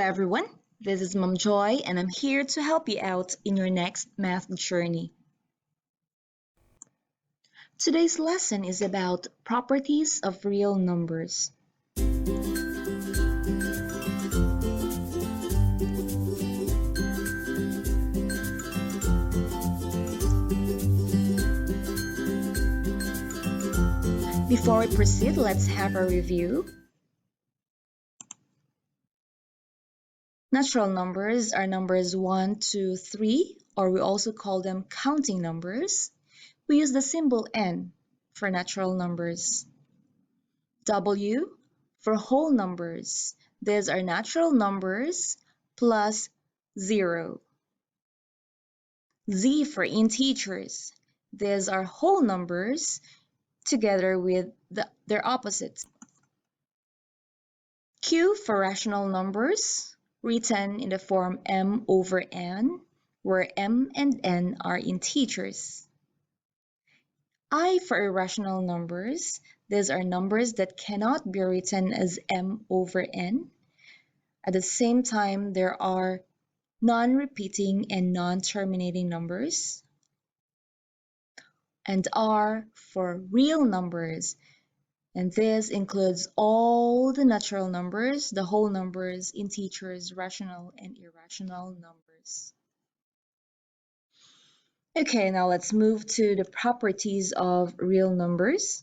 everyone, this is Mom Joy and I'm here to help you out in your next math journey. Today's lesson is about properties of real numbers. Before we proceed, let's have a review. Natural numbers are numbers 1, 2, 3, or we also call them counting numbers. We use the symbol n for natural numbers. W for whole numbers. These are natural numbers plus 0. Z for integers. These are whole numbers together with their opposites. Q for rational numbers, written in the form m over n, where m and n are integers. I for irrational numbers. These are numbers that cannot be written as m over n. At the same time, there are non-repeating and non-terminating numbers. And R for real numbers. And this includes all the natural numbers, the whole numbers, integers, rational and irrational numbers. Okay, now let's move to the properties of real numbers.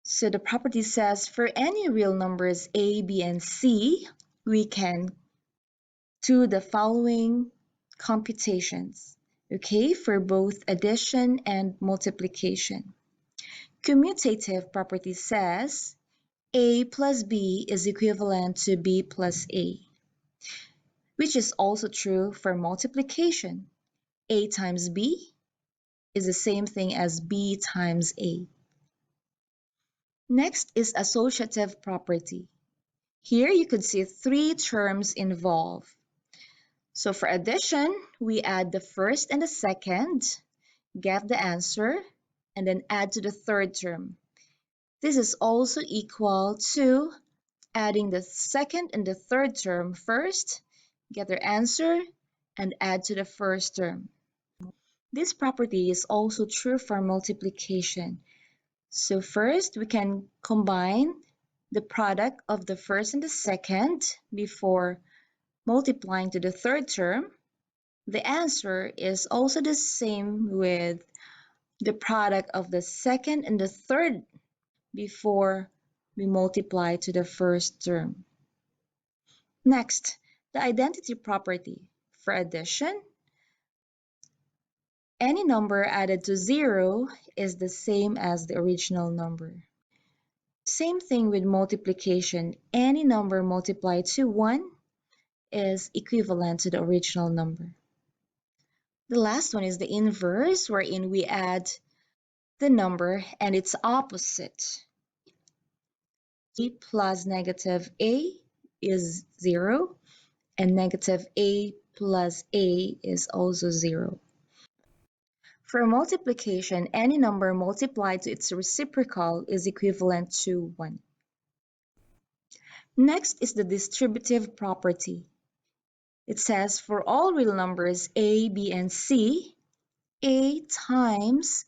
So the property says for any real numbers a, b, and c, we can do the following computations, okay, for both addition and multiplication. Commutative property says a plus b is equivalent to b plus a, which is also true for multiplication. A times b is the same thing as b times a. Next is associative property. Here you could see 3 terms involved. So for addition, we add the first and the second, get the answer, and then add to the third term. This is also equal to adding the second and the third term first, get their answer, and add to the first term. This property is also true for multiplication. So first, we can combine the product of the first and the second before multiplying to the third term. The answer is also the same with the product of the second and the third before we multiply to the first term. Next, the identity property. For addition, any number added to 0 is the same as the original number. Same thing with multiplication. Any number multiplied to 1 is equivalent to the original number. The last one is the inverse, wherein we add the number and its opposite. A plus negative a is 0, and negative a plus a is also 0. For multiplication, any number multiplied to its reciprocal is equivalent to 1. Next is the distributive property. It says for all real numbers a, b, and c, a times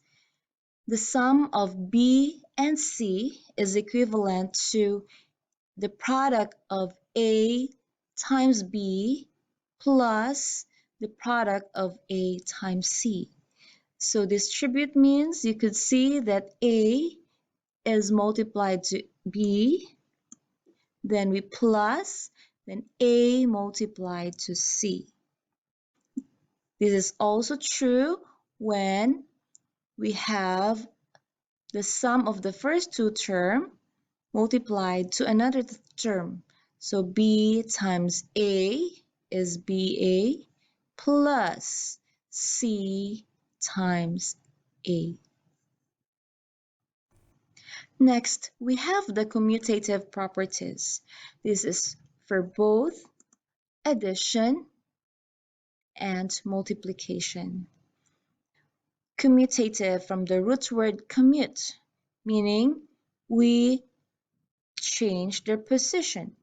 the sum of b and c is equivalent to the product of a times b plus the product of a times c. So distribute means you could see that a is multiplied to b, then we plus, then a multiplied to c. This is also true when we have the sum of the first two terms multiplied to another term. So b times a is ba plus c times a. Next, we have the commutative properties. This is for both addition and multiplication. Commutative from the root word commute, meaning we change their position.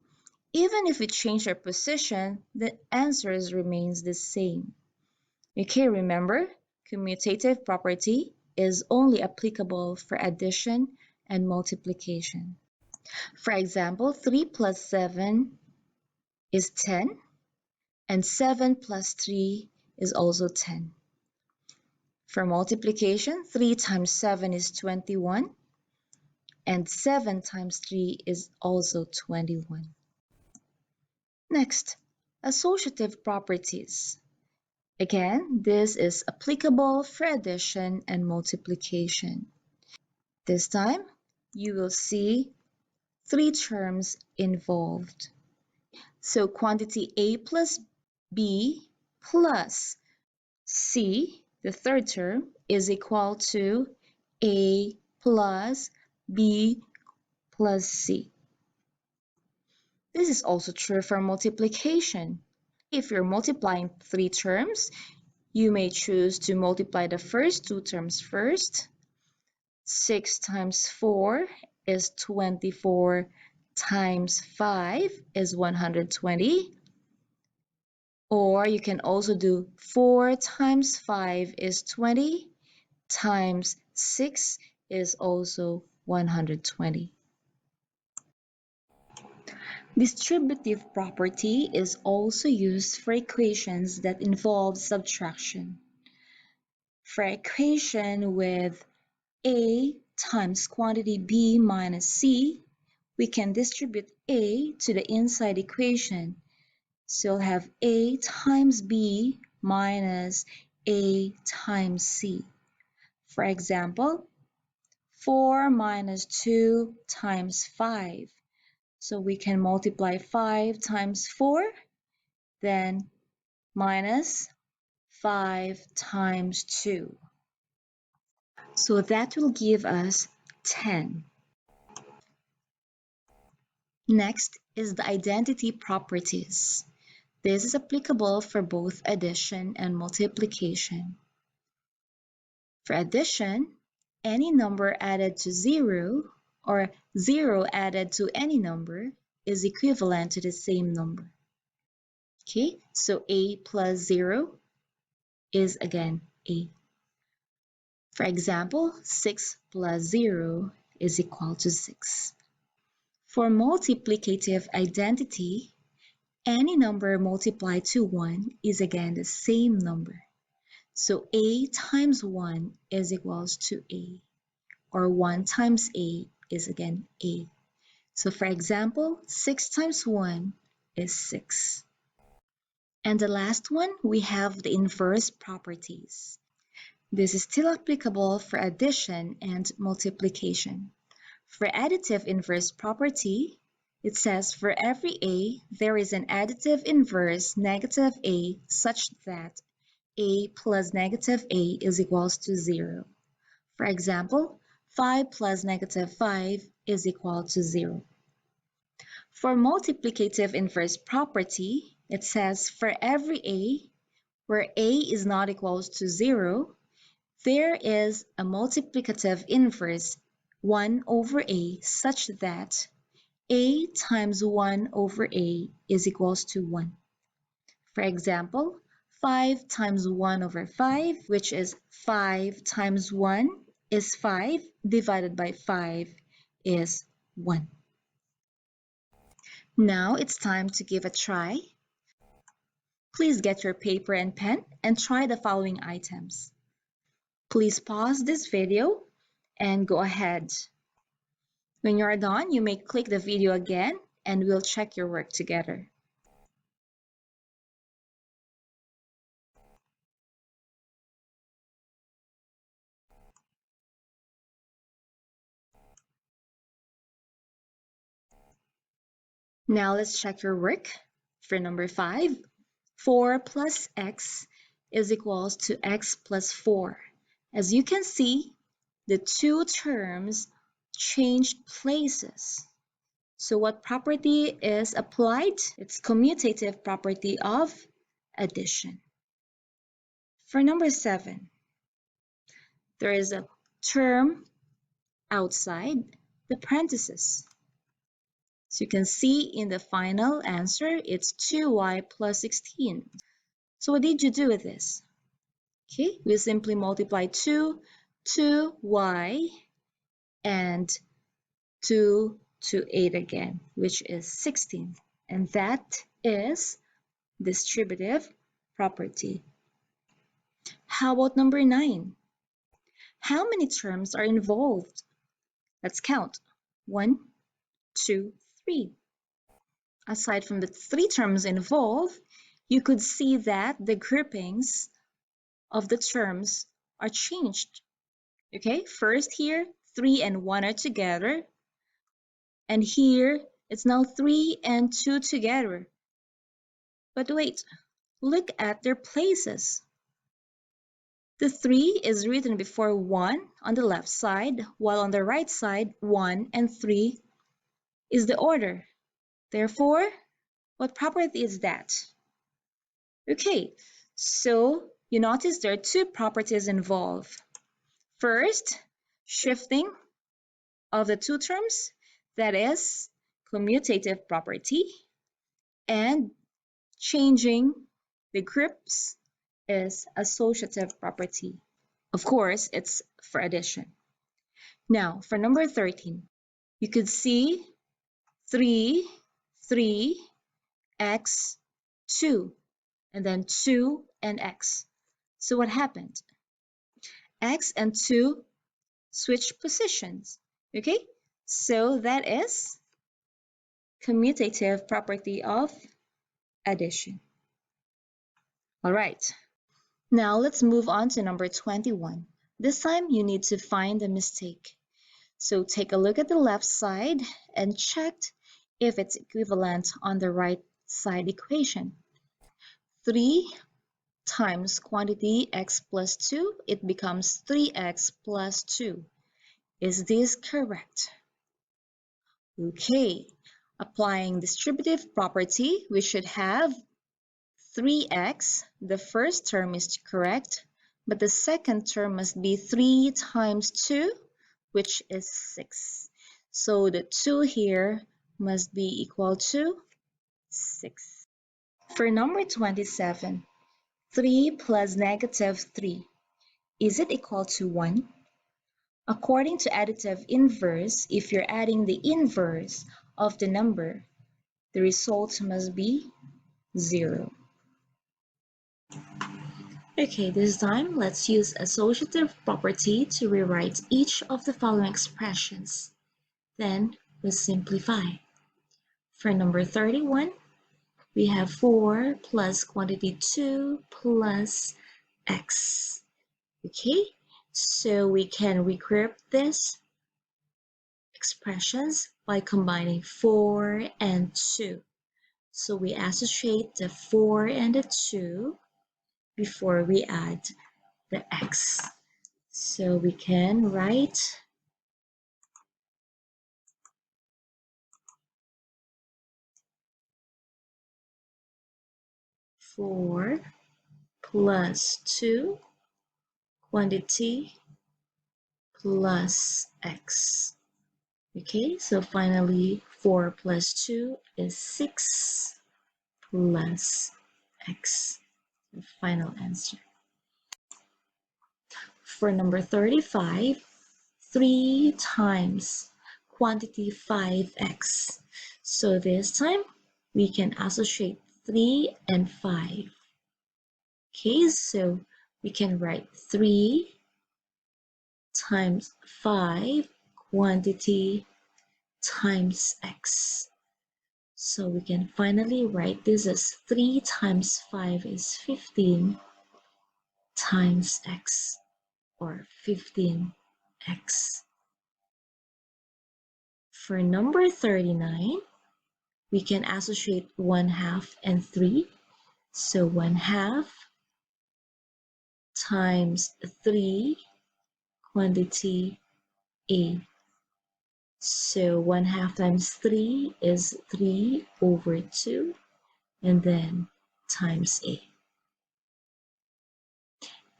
Even if we change our position, the answers remains the same. Okay, remember, commutative property is only applicable for addition and multiplication. For example, 3 plus 7 is 10, and 7 plus 3 is also 10. For multiplication, 3 times 7 is 21, and 7 times 3 is also 21. Next, associative properties. Again, this is applicable for addition and multiplication. This time, you will see three terms involved. So quantity A plus B plus C, the third term, is equal to A plus B plus C. This is also true for multiplication. If you're multiplying three terms, you may choose to multiply the first two terms first. 6 times 4 is 24 times 5 is 120. Or you can also do 4 times 5 is 20 times 6 is also 120. Distributive property is also used for equations that involve subtraction. For equation with A times quantity B minus C, we can distribute A to the inside equation. So we'll have A times B minus A times C. For example, 4 minus 2 times 5. So we can multiply 5 times 4, then minus 5 times 2. So that will give us 10. Next is the identity properties. This is applicable for both addition and multiplication. For addition, any number added to 0 or 0 added to any number is equivalent to the same number. Okay, so A plus 0 is again A. For example, 6 plus 0 is equal to 6. For multiplicative identity, any number multiplied to 1 is again the same number. So A times 1 is equals to A, or 1 times A is again A. So for example, 6 times 1 is 6. And the last one, we have the inverse properties. This is still applicable for addition and multiplication. For additive inverse property, it says for every A, there is an additive inverse negative A such that A plus negative A is equals to 0. For example, 5 plus negative 5 is equal to 0. For multiplicative inverse property, it says for every A, where A is not equals to 0, there is a multiplicative inverse 1 over A such that A times 1 over A is equals to 1. For example, 5 times 1 over 5, which is 5 times 1 is 5, divided by 5 is 1. Now it's time to give a try. Please get your paper and pen and try the following items. Please pause this video and go ahead. When you're done, you may click the video again and we'll check your work together. Now let's check your work. For number 5, 4 plus x is equals to x plus 4. As you can see, the two terms changed places. So what property is applied? It's commutative property of addition. For number 7, there is a term outside the parentheses. So you can see in the final answer, it's 2y plus 16. So what did you do with this? Okay, we simply multiply 2y, and 2 to 8 again, which is 16. And that is distributive property. How about number 9? How many terms are involved? Let's count. 1, 2, 3. Aside from the 3 terms involved, you could see that the groupings of the terms are changed. Okay, first here, 3 and 1 are together. And here, it's now 3 and 2 together. But wait, look at their places. The 3 is written before 1 on the left side, while on the right side, 1 and 3 is the order. Therefore, what property is that? Okay, so you notice there are 2 properties involved. First, shifting of the 2 terms, that is commutative property, and changing the groups is associative property. Of course, it's for addition. Now, for number 13, you could see 3, 3, x, 2, and then 2 and x. So what happened? X and 2 switch positions. Okay, so that is commutative property of addition. All right, now let's move on to number 21. This time you need to find the mistake. So take a look at the left side and check if it's equivalent on the right side equation. 3 times quantity x plus 2, it becomes 3x plus 2. Is this correct? Okay, applying distributive property, we should have 3x. The first term is correct, but the second term must be 3 times 2, which is 6. So the 2 here must be equal to 6. For number 27, 3 plus negative 3, is it equal to 1? According to additive inverse, if you're adding the inverse of the number, the result must be 0. Okay, this time let's use associative property to rewrite each of the following expressions. Then we simplify. For number 31, we have 4 plus quantity 2 plus x. Okay, so we can regroup these expressions by combining 4 and 2. So we associate the 4 and the 2 before we add the x. So we can write 4 plus 2 quantity plus x. Okay, so finally 4 plus 2 is 6 plus x. The final answer. For number 35, 3 times quantity 5x. So this time we can associate 3 and 5. Okay, so we can write 3 times 5 quantity times x. So we can finally write this as 3 times 5 is 15 times x, or 15x. For number 39, we can associate 1/2 and 3. So 1/2 times 3 quantity a. So 1/2 times 3 is 3 over 2, and then times a.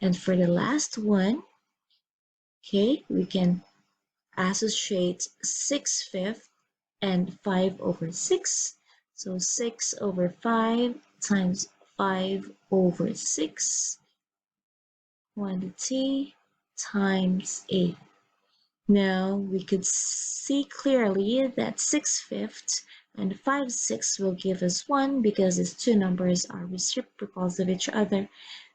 And for the last one, okay, we can associate 6/5 and 5 over 6. So 6 over 5 times 5 over 6 quantity times A. Now we could see clearly that 6/5 and 5/6 will give us 1 because these two numbers are reciprocals of each other.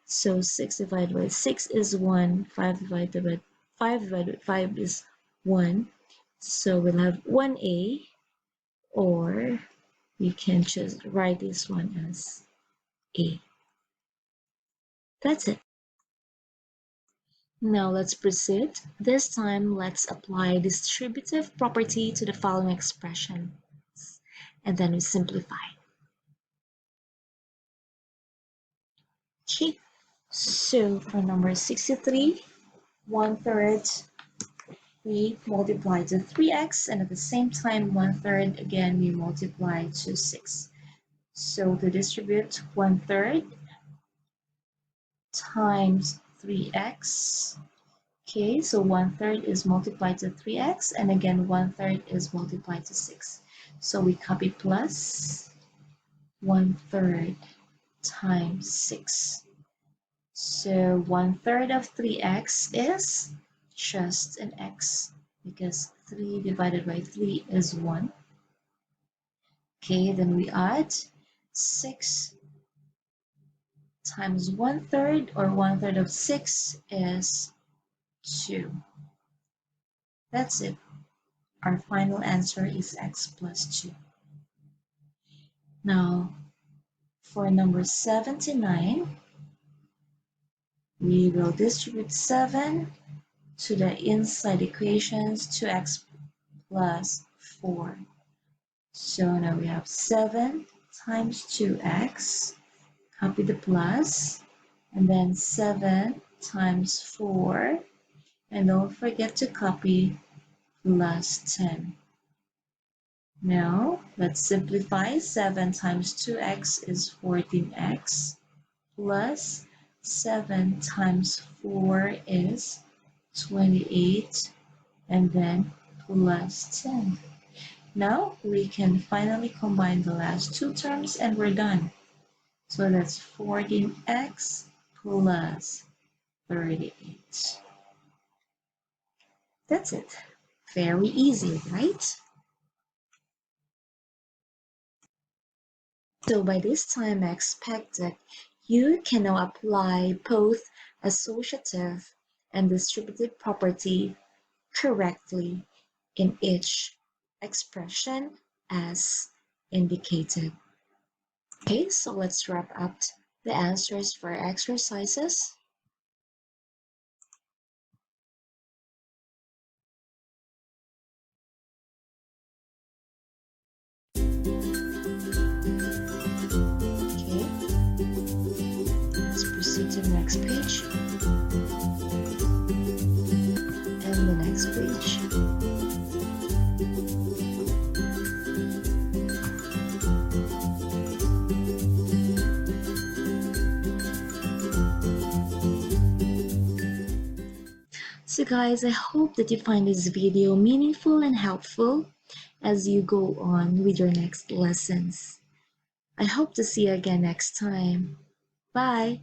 So 6 divided by 6 is 1, 5 divided by 5 is 1. So we'll have 1A, or we can just write this one as A. That's it. Now let's proceed. This time, let's apply distributive property to the following expression, and then we simplify. Okay, so for number 63, 1/3, we multiply to 3x, and at the same time, 1/3 again, we multiply to 6. So to distribute 1/3 times 3x. Okay, so 1/3 is multiplied to 3x, and again 1/3 is multiplied to 6. So we copy plus 1/3 times 6. So 1/3 of 3x is just an x, because 3 divided by 3 is 1. Okay, then we add 6 times 1/3, or 1/3 of 6 is 2. That's it. Our final answer is x plus 2. Now, for number 79, we will distribute 7 to the inside equations, 2x plus 4. So now we have 7 times 2x, copy the plus, and then 7 times 4, and don't forget to copy plus 10. Now, let's simplify. 7 times 2x is 14x, plus 7 times 4 is 28, and then plus 10. Now, we can finally combine the last two terms, and we're done. So that's 14x plus 38. That's it. Very easy, right? So by this time, I expect that you can now apply both associative and distributive property correctly in each expression as indicated. Okay, so let's wrap up the answers for exercises. Okay, let's proceed to the next page. And the next page. So guys, I hope that you find this video meaningful and helpful as you go on with your next lessons. I hope to see you again next time. Bye!